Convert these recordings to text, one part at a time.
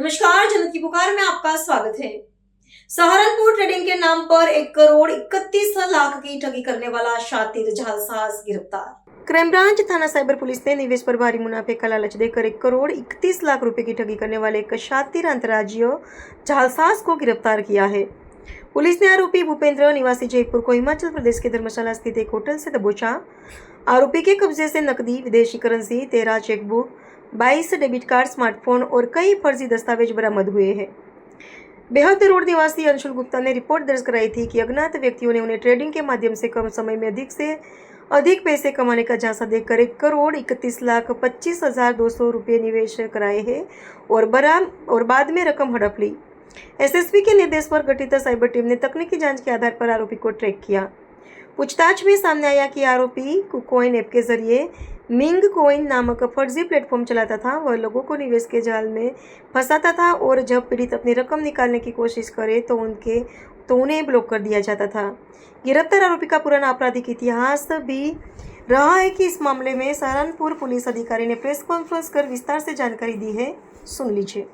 नमस्कार, जनता की पुकार में आपका स्वागत है। सहारनपुर ट्रेडिंग के नाम पर 1 करोड़ 31 लाख की ठगी करने वाला शातिर जालसाज गिरफ्तार। क्राइम ब्रांच थाना साइबर पुलिस ने निवेश पर भारी मुनाफे का लालच देकर 1 करोड़ 31 लाख रुपए की ठगी करने वाले एक शातिर अंतर्राज्यीय जालसाज को गिरफ्तार किया है। पुलिस ने आरोपी भूपेंद्र निवासी जयपुर को हिमाचल प्रदेश के धर्मशाला स्थित एक होटल से दबोचा। आरोपी के कब्जे से नकदी, विदेशी currency, 13 chequebook, 22 debit card, smartphone और कई फर्जी दस्तावेज बरामद हुए हैं। बेहद रोड निवासी अंशुल गुप्ता ने रिपोर्ट दर्ज कराई थी कि अज्ञात व्यक्तियों ने उन्हें ट्रेडिंग के माध्यम से कम समय में अधिक से अधिक पैसे कमाने का झांसा देकर 1 करोड़ 31 लाख 25,200 रुपये निवेश कराए हैं और बाद में रकम हड़प ली। एसएसपी के निर्देश पर गठित साइबर टीम ने तकनीकी जांच के आधार पर आरोपी को ट्रैक किया। पूछताछ में सामने आया कि आरोपी कुकॉइन ऐप के जरिए मिंग कॉइन नामक फर्जी प्लेटफॉर्म चलाता था। वह लोगों को निवेश के जाल में फंसाता था और जब पीड़ित अपनी रकम निकालने की कोशिश करे तो उन्हें ब्लॉक कर दिया जाता था। गिरफ्तार आरोपी का पुराना आपराधिक इतिहास भी रहा है कि इस मामले में सहारनपुर पुलिस अधिकारी ने प्रेस कॉन्फ्रेंस कर विस्तार से जानकारी दी है। सुन लीजिए।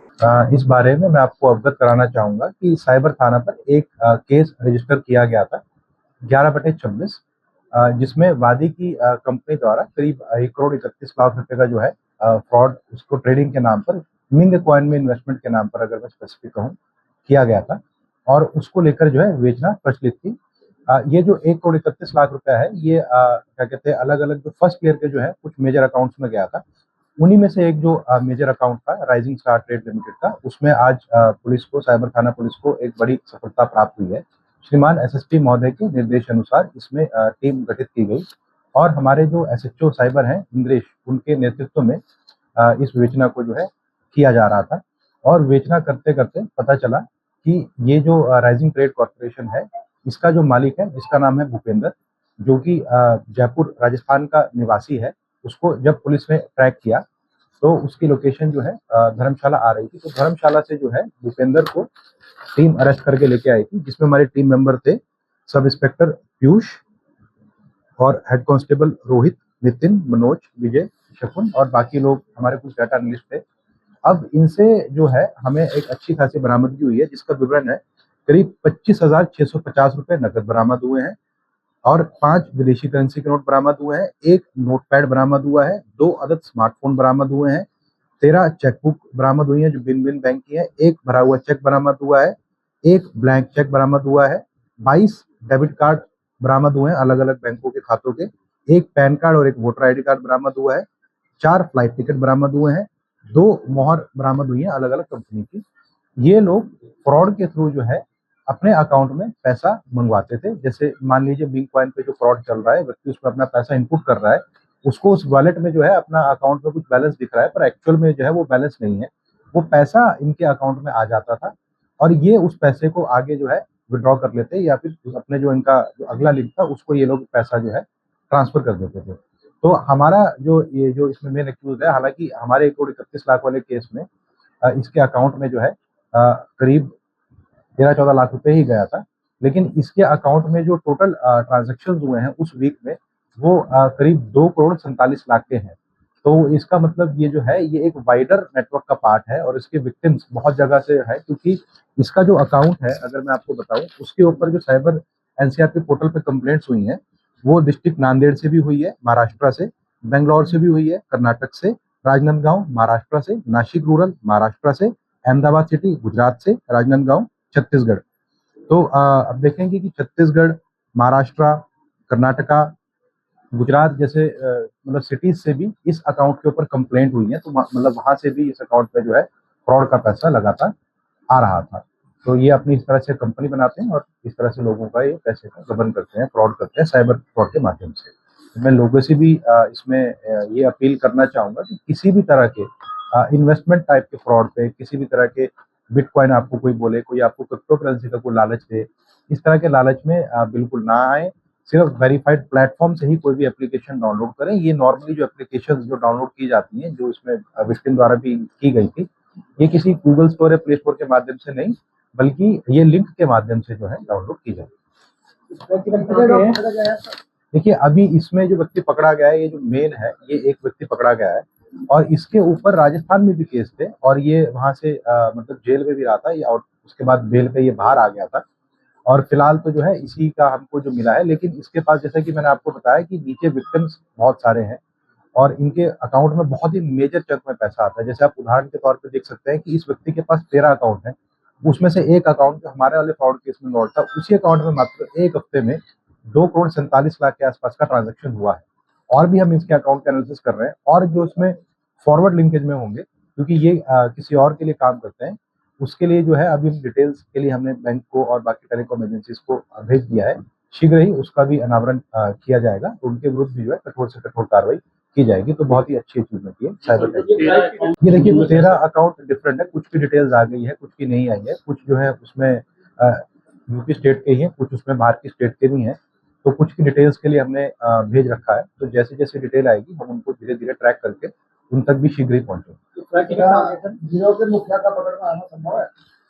इस बारे में मैं आपको अवगत कराना चाहूंगा कि साइबर थाना पर एक केस रजिस्टर किया गया था 11/26, जिसमें वादी की कंपनी द्वारा करीब 1 करोड़ 31 लाख रुपए का जो है फ्रॉड उसको ट्रेडिंग के नाम पर मिंग कॉइन में इन्वेस्टमेंट के नाम पर, अगर मैं स्पेसिफिक कहूँ, किया गया था और उसको लेकर जो है बेचना प्रचलित थी। ये जो 1 करोड़ 31 लाख रुपया है, ये क्या कहते हैं, अलग अलग जो फर्स्ट ईयर के जो है कुछ मेजर अकाउंट्स में गया था। उन्हीं में से एक जो मेजर अकाउंट था राइजिंग स्टार ट्रेड लिमिटेड का, उसमें आज पुलिस को, साइबर थाना पुलिस को एक बड़ी सफलता प्राप्त हुई है। श्रीमान एसएसपी महोदय के निर्देश अनुसार इसमें टीम गठित की गई और हमारे जो एसएचओ साइबर हैं इंद्रेश, उनके नेतृत्व में इस विवेचना को जो है किया जा रहा था। और विवेचना करते करते पता चला कि ये जो राइजिंग ट्रेड कॉर्पोरेशन है, इसका जो मालिक है, जिसका नाम है भूपेंद्र, जो कि जयपुर राजस्थान का निवासी है, उसको जब पुलिस ने ट्रैक किया तो उसकी लोकेशन जो है धर्मशाला आ रही थी। तो धर्मशाला से जो है भूपेंद्र को टीम अरेस्ट करके लेके आई थी, जिसमें हमारे टीम मेंबर थे सब इंस्पेक्टर पीयूष और हेड कांस्टेबल रोहित, नितिन, मनोज, विजय, शकुन और बाकी लोग हमारे कुछ डाटा एनालिस्ट थे। अब इनसे जो है हमें एक अच्छी खासी बरामदगी हुई है, जिसका विवरण है करीब 25,650 रुपए नकद बरामद हुए हैं और 5 विदेशी करेंसी के नोट बरामद हुए हैं, 1 नोटपैड बरामद हुआ है, 2 अदद स्मार्टफोन बरामद हुए हैं, 13 चेकबुक बरामद हुई है जो भिन्न बैंक की है, 1 भरा हुआ चेक बरामद हुआ है, 1 ब्लैंक चेक बरामद हुआ है, 22 डेबिट कार्ड बरामद हुए हैं अलग अलग बैंकों के खातों के, 1 पैन कार्ड और 1 वोटर आईडी कार्ड बरामद हुआ है, 4 फ्लाइट टिकट बरामद हुए हैं, 2 मोहर बरामद हुई है अलग अलग कंपनी की। ये लोग फ्रॉड के थ्रू जो है अपने अकाउंट में पैसा मंगवाते थे। जैसे मान लीजिए बिंग कॉइन पे जो फ्रॉड चल रहा है, व्यक्ति उसमें अपना पैसा इनपुट कर रहा है, उसको उस वॉलेट में जो है अपना अकाउंट में कुछ बैलेंस दिख रहा है, पर एक्चुअल में जो है वो बैलेंस नहीं है। वो पैसा इनके अकाउंट में आ जाता था और ये उस पैसे को आगे जो है विड्रॉ कर लेते या फिर अपने जो इनका जो अगला लिंक था उसको ये लोग पैसा जो है ट्रांसफर कर देते थे। तो हमारा ये जो इसमें मेन एक्यूज है, हालांकि हमारे 1 करोड़ 31 लाख वाले केस में इसके अकाउंट में जो है करीब 13-14 लाख रुपए ही गया था, लेकिन इसके अकाउंट में जो टोटल ट्रांजेक्शन हुए हैं उस वीक में वो करीब 2 करोड़ 47 लाख के हैं। तो इसका मतलब ये जो है ये एक वाइडर नेटवर्क का पार्ट है और इसके विक्टिम्स बहुत जगह से है, क्योंकि इसका जो अकाउंट है, अगर मैं आपको बताऊं, उसके ऊपर जो साइबर एनसीआरपी पोर्टल पे कंप्लेंट्स हुई हैं वो डिस्ट्रिक्ट नांदेड़ से भी हुई है, महाराष्ट्र से, बेंगलोर से भी हुई है, कर्नाटक से, राजनांदगांव महाराष्ट्र से, नासिक रूरल महाराष्ट्र से, अहमदाबाद सिटी गुजरात से, राजनांदगांव छत्तीसगढ़। तो अब देखेंगे कि छत्तीसगढ़, महाराष्ट्र, कर्नाटका, गुजरात जैसे मतलब सिटीज से भी इस अकाउंट के ऊपर कंप्लेंट हुई है। तो मतलब वहां से भी इस अकाउंट पे जो है फ्रॉड का पैसा लगातार आ रहा था। तो ये अपनी इस तरह से कंपनी बनाते हैं और इस तरह से लोगों का ये पैसे का गबन करते हैं, फ्रॉड करते हैं साइबर फ्रॉड के माध्यम से। तो मैं लोगों से भी इसमें ये अपील करना चाहूंगा कि किसी भी तरह के इन्वेस्टमेंट टाइप के फ्रॉड पे, किसी भी तरह के बिटकॉइन आपको कोई बोले, कोई आपको क्रिप्टो करेंसी का कोई लालच दे, इस तरह के लालच में बिल्कुल ना आए। सिर्फ वेरीफाइड प्लेटफॉर्म से ही कोई भी एप्लीकेशन डाउनलोड करें। ये नॉर्मली जो एप्लीकेशंस जो डाउनलोड की जाती हैं, जो इसमें विक्टिम द्वारा भी की गई थी, ये किसी गूगल स्टोर या प्ले स्टोर के माध्यम से नहीं, बल्कि ये लिंक के माध्यम से जो है डाउनलोड की जाती है। देखिए, अभी इसमें जो व्यक्ति पकड़ा गया है, ये जो मेन है, ये एक व्यक्ति पकड़ा गया है और इसके ऊपर राजस्थान में भी केस थे और ये वहां से मतलब जेल में भी रहा था और उसके बाद बेल पे ये बाहर आ गया था। और फिलहाल तो जो है इसी का हमको जो मिला है, लेकिन इसके पास जैसा कि मैंने आपको बताया कि नीचे विक्टिम्स बहुत सारे हैं और इनके अकाउंट में बहुत ही मेजर चंक में पैसा आता है। जैसे आप उदाहरण के तौर पे देख सकते हैं कि इस व्यक्ति के पास 13 अकाउंट है, उसमें से एक अकाउंट जो हमारे वाले फ्रॉड केस में लॉन्च था, उसी अकाउंट में मात्र एक हफ्ते में 2,47,00,000 के आसपास का ट्रांजैक्शन हुआ है। और भी हम इसके अकाउंट का एनालिसिस कर रहे हैं और जो इसमें फॉरवर्ड लिंकेज में होंगे, क्योंकि ये किसी और के लिए काम करते हैं, उसके लिए जो है अभी हम डिटेल्स के लिए हमने बैंक को और बाकी टेलीकॉम एजेंसीज को भेज दिया है। शीघ्र ही उसका भी अनावरण किया जाएगा, तो उनके विरुद्ध भी जो है कठोर से कठोर कार्रवाई की जाएगी। तो बहुत ही अच्छी अचीवमेंट है साइबर क्राइम। ये देखिए 13 अकाउंट डिफरेंट है, कुछ की डिटेल्स आ गई है, कुछ की नहीं आई है, कुछ जो है उसमें यूपी स्टेट के ही हैं, कुछ उसमें बाहर की स्टेट के भी हैं। तो कुछ की डिटेल्स के लिए हमने भेज रखा है, तो जैसे जैसे डिटेल आएगी हम उनको धीरे धीरे ट्रैक करके उन तक भी शीघ्र ही पहुंचेंगे।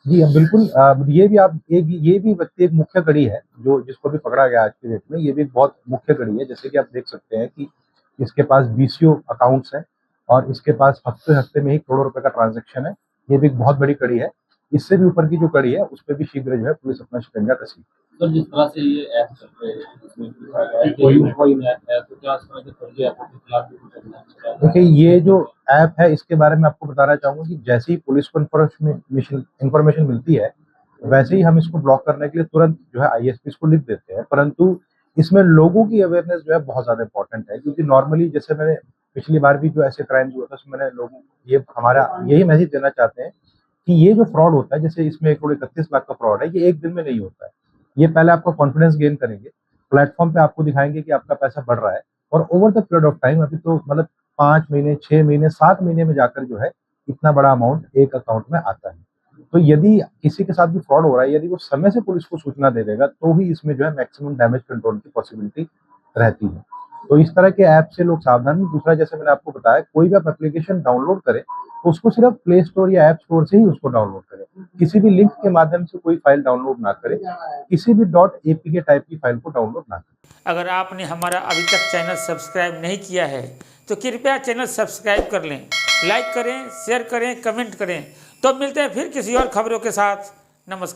जी हाँ, बिल्कुल। ये भी आप ये भी व्यक्ति एक मुख्य कड़ी है जो जिसको भी पकड़ा गया आज की डेट में। ये भी एक बहुत मुख्य कड़ी है। जैसे कि आप देख सकते हैं कि इसके पास बीसीओ अकाउंट्स हैं और इसके पास हफ्ते में ही करोड़ों रुपए का ट्रांजैक्शन है। ये भी एक बहुत बड़ी कड़ी है। इससे भी ऊपर की जो कड़ी है उस पर भी शीघ्र जो है पुलिस अपना शिकंजा कसेगी। सर, जिस तरह से ये ऐप चल रहे हैं, इसमें कोई ऐप है, तो क्या इस तरह के फर्जी ऐपों के खिलाफ भी कुछ करना चाहिए? देखिए, ये जो ऐप है इसके बारे में आपको बताना चाहूंगा कि जैसे ही पुलिस को इन्फॉर्मेशन मिलती है, वैसे ही हम इसको ब्लॉक करने के लिए तुरंत जो है आईएसपीज को लिख देते हैं। परंतु इसमें लोगों की अवेयरनेस जो है बहुत ज्यादा इंपॉर्टेंट है, क्योंकि नॉर्मली जैसे मैंने पिछली बार भी जो ऐसे क्राइम्स हुआ था उसमें मैंने लोगों ये हमारा यही मैसेज देना चाहते हैं कि ये जो फ्रॉड होता है, जैसे इसमें 1,31,00,000 का फ्रॉड है, ये एक दिन में नहीं होता है। ये पहले आपका कॉन्फिडेंस गेन करेंगे, प्लेटफॉर्म पे आपको दिखाएंगे कि आपका पैसा बढ़ रहा है और over the period of time, अभी तो मतलब 5 महीने, 6 महीने, 7 महीने में जाकर जो है इतना बड़ा अमाउंट एक अकाउंट में आता है। तो यदि किसी के साथ भी फ्रॉड हो रहा है, यदि वो समय से पुलिस को सूचना दे देगा, तो ही इसमें जो है मैक्सिमम डैमेज कंट्रोल की पॉसिबिलिटी रहती है। तो इस तरह के ऐप से लोग सावधान। दूसरा, जैसे मैंने आपको बताया, कोई भी आप एप्लीकेशन डाउनलोड करें तो उसको सिर्फ प्ले स्टोर या ऐप स्टोर से ही उसको डाउनलोड करें। किसी भी लिंक के माध्यम से कोई फाइल डाउनलोड ना करें, किसी भी .apk टाइप की फाइल को डाउनलोड ना करें। अगर आपने हमारा अभी तक चैनल सब्सक्राइब नहीं किया है तो कृपया चैनल सब्सक्राइब कर लें, लाइक करें, शेयर करें, कमेंट करें। तो मिलते हैं फिर किसी और खबरों के साथ। नमस्कार।